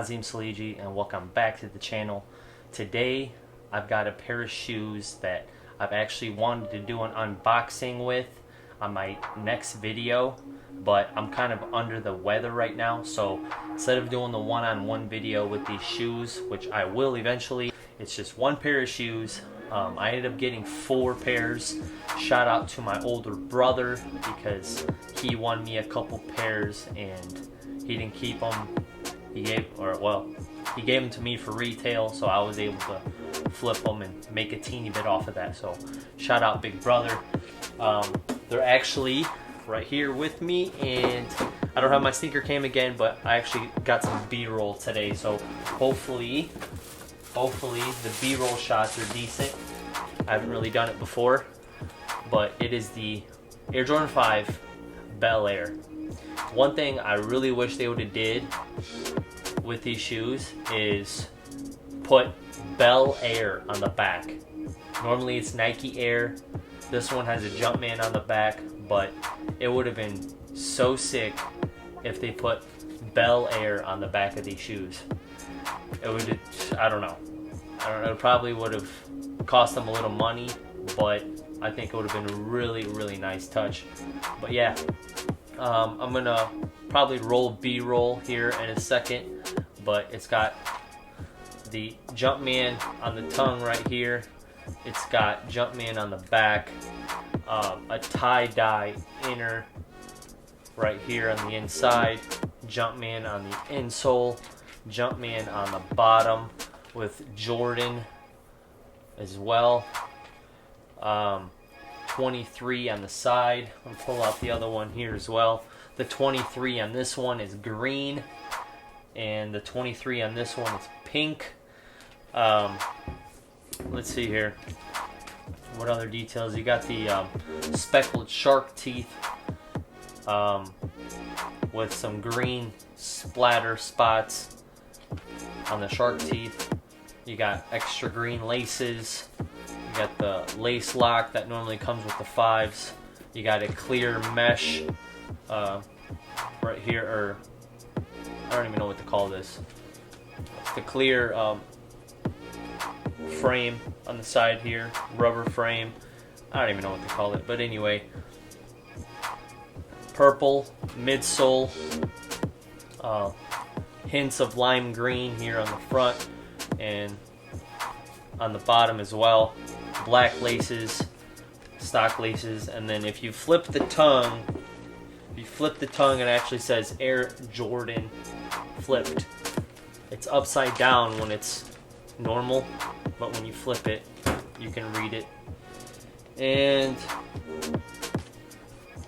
Azim Saliji, and welcome back to the channel. Today I've got a pair of shoes that I've actually wanted to do an unboxing with on my next video, but I'm kind of under the weather right now, so instead of doing the one-on-one video with these shoes, which I will eventually, it's just one pair of shoes. I ended up getting 4 pairs. Shout out to my older brother because he won me a couple pairs and he didn't keep them. He gave them to me for retail, so I was able to flip them and make a teeny bit off of that. So shout out big brother. They're actually right here with me, and I don't have my sneaker cam again, but I actually got some B-roll today, so hopefully the B-roll shots are decent. I haven't really done it before, but it is the Air Jordan 5 Bel-Air. One thing I really wish they would have did with these shoes is put Bel-Air on the back. Normally it's Nike Air. This one has a Jumpman on the back, but it would have been so sick if they put Bel-Air on the back of these shoes. It would, I don't know, it probably would have cost them a little money, but I think it would have been a really nice touch. But yeah, I'm gonna probably roll B-roll here in a second, but it's got the Jumpman on the tongue right here. It's got Jumpman on the back, a tie-dye inner right here on the inside, Jumpman on the insole, Jumpman on the bottom with Jordan as well. 23 on the side. I'll pull out the other one here as well. The 23 on this one is green, and the 23 on this one is pink. Let's see here. What other details? You got the speckled shark teeth with some green splatter spots on the shark teeth. You got extra green laces. You got the lace lock that normally comes with the 5s. You got a clear mesh right here, or I don't even know what to call this. The clear frame on the side here, rubber frame. I don't even know what to call it, but anyway, purple midsole, hints of lime green here on the front and on the bottom as well. Black laces, stock laces, and then if you flip the tongue, it actually says Air Jordan flipped. It's upside down when it's normal, but when you flip it, you can read it. And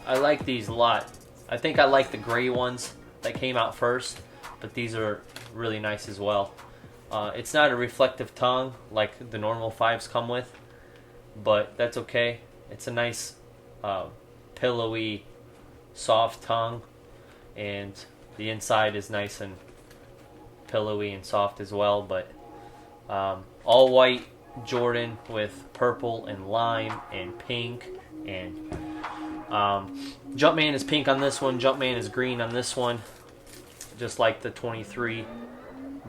I like these a lot. I think I like the gray ones that came out first, but these are really nice as well. It's not a reflective tongue like the normal 5s come with, but that's okay. It's a nice pillowy, soft tongue, and the inside is nice and pillowy and soft as well. But all white Jordan with purple and lime and pink, and Jumpman is pink on this one, Jumpman is green on this one, just like the 23.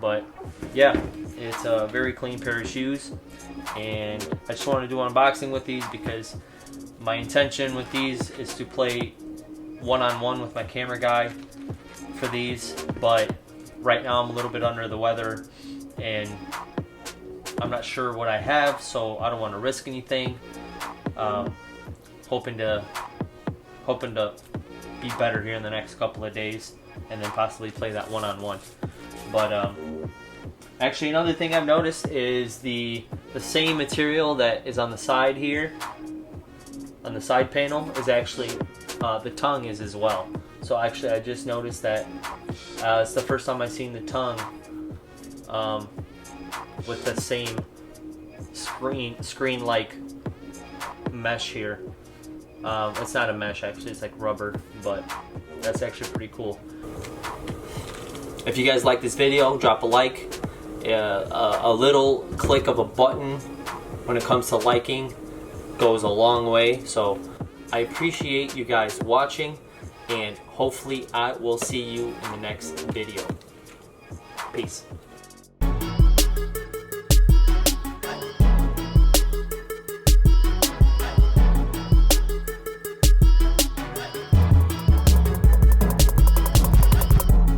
But yeah, it's a very clean pair of shoes, and I just wanted to do an unboxing with these because my intention with these is to play one-on-one with my camera guy for these, but right now I'm a little bit under the weather and I'm not sure what I have, so I don't want to risk anything. Hoping to be better here in the next couple of days and then possibly play that one-on-one. But actually, another thing I've noticed is the same material that is on the side here, on the side panel, is actually the tongue is as well. So actually, I just noticed that it's the first time I've seen the tongue with the same screen-like mesh here. It's not a mesh, actually, it's like rubber, but that's actually pretty cool. If you guys like this video, drop a like. A little click of a button when it comes to liking goes a long way. So I appreciate you guys watching, and hopefully I will see you in the next video. Peace.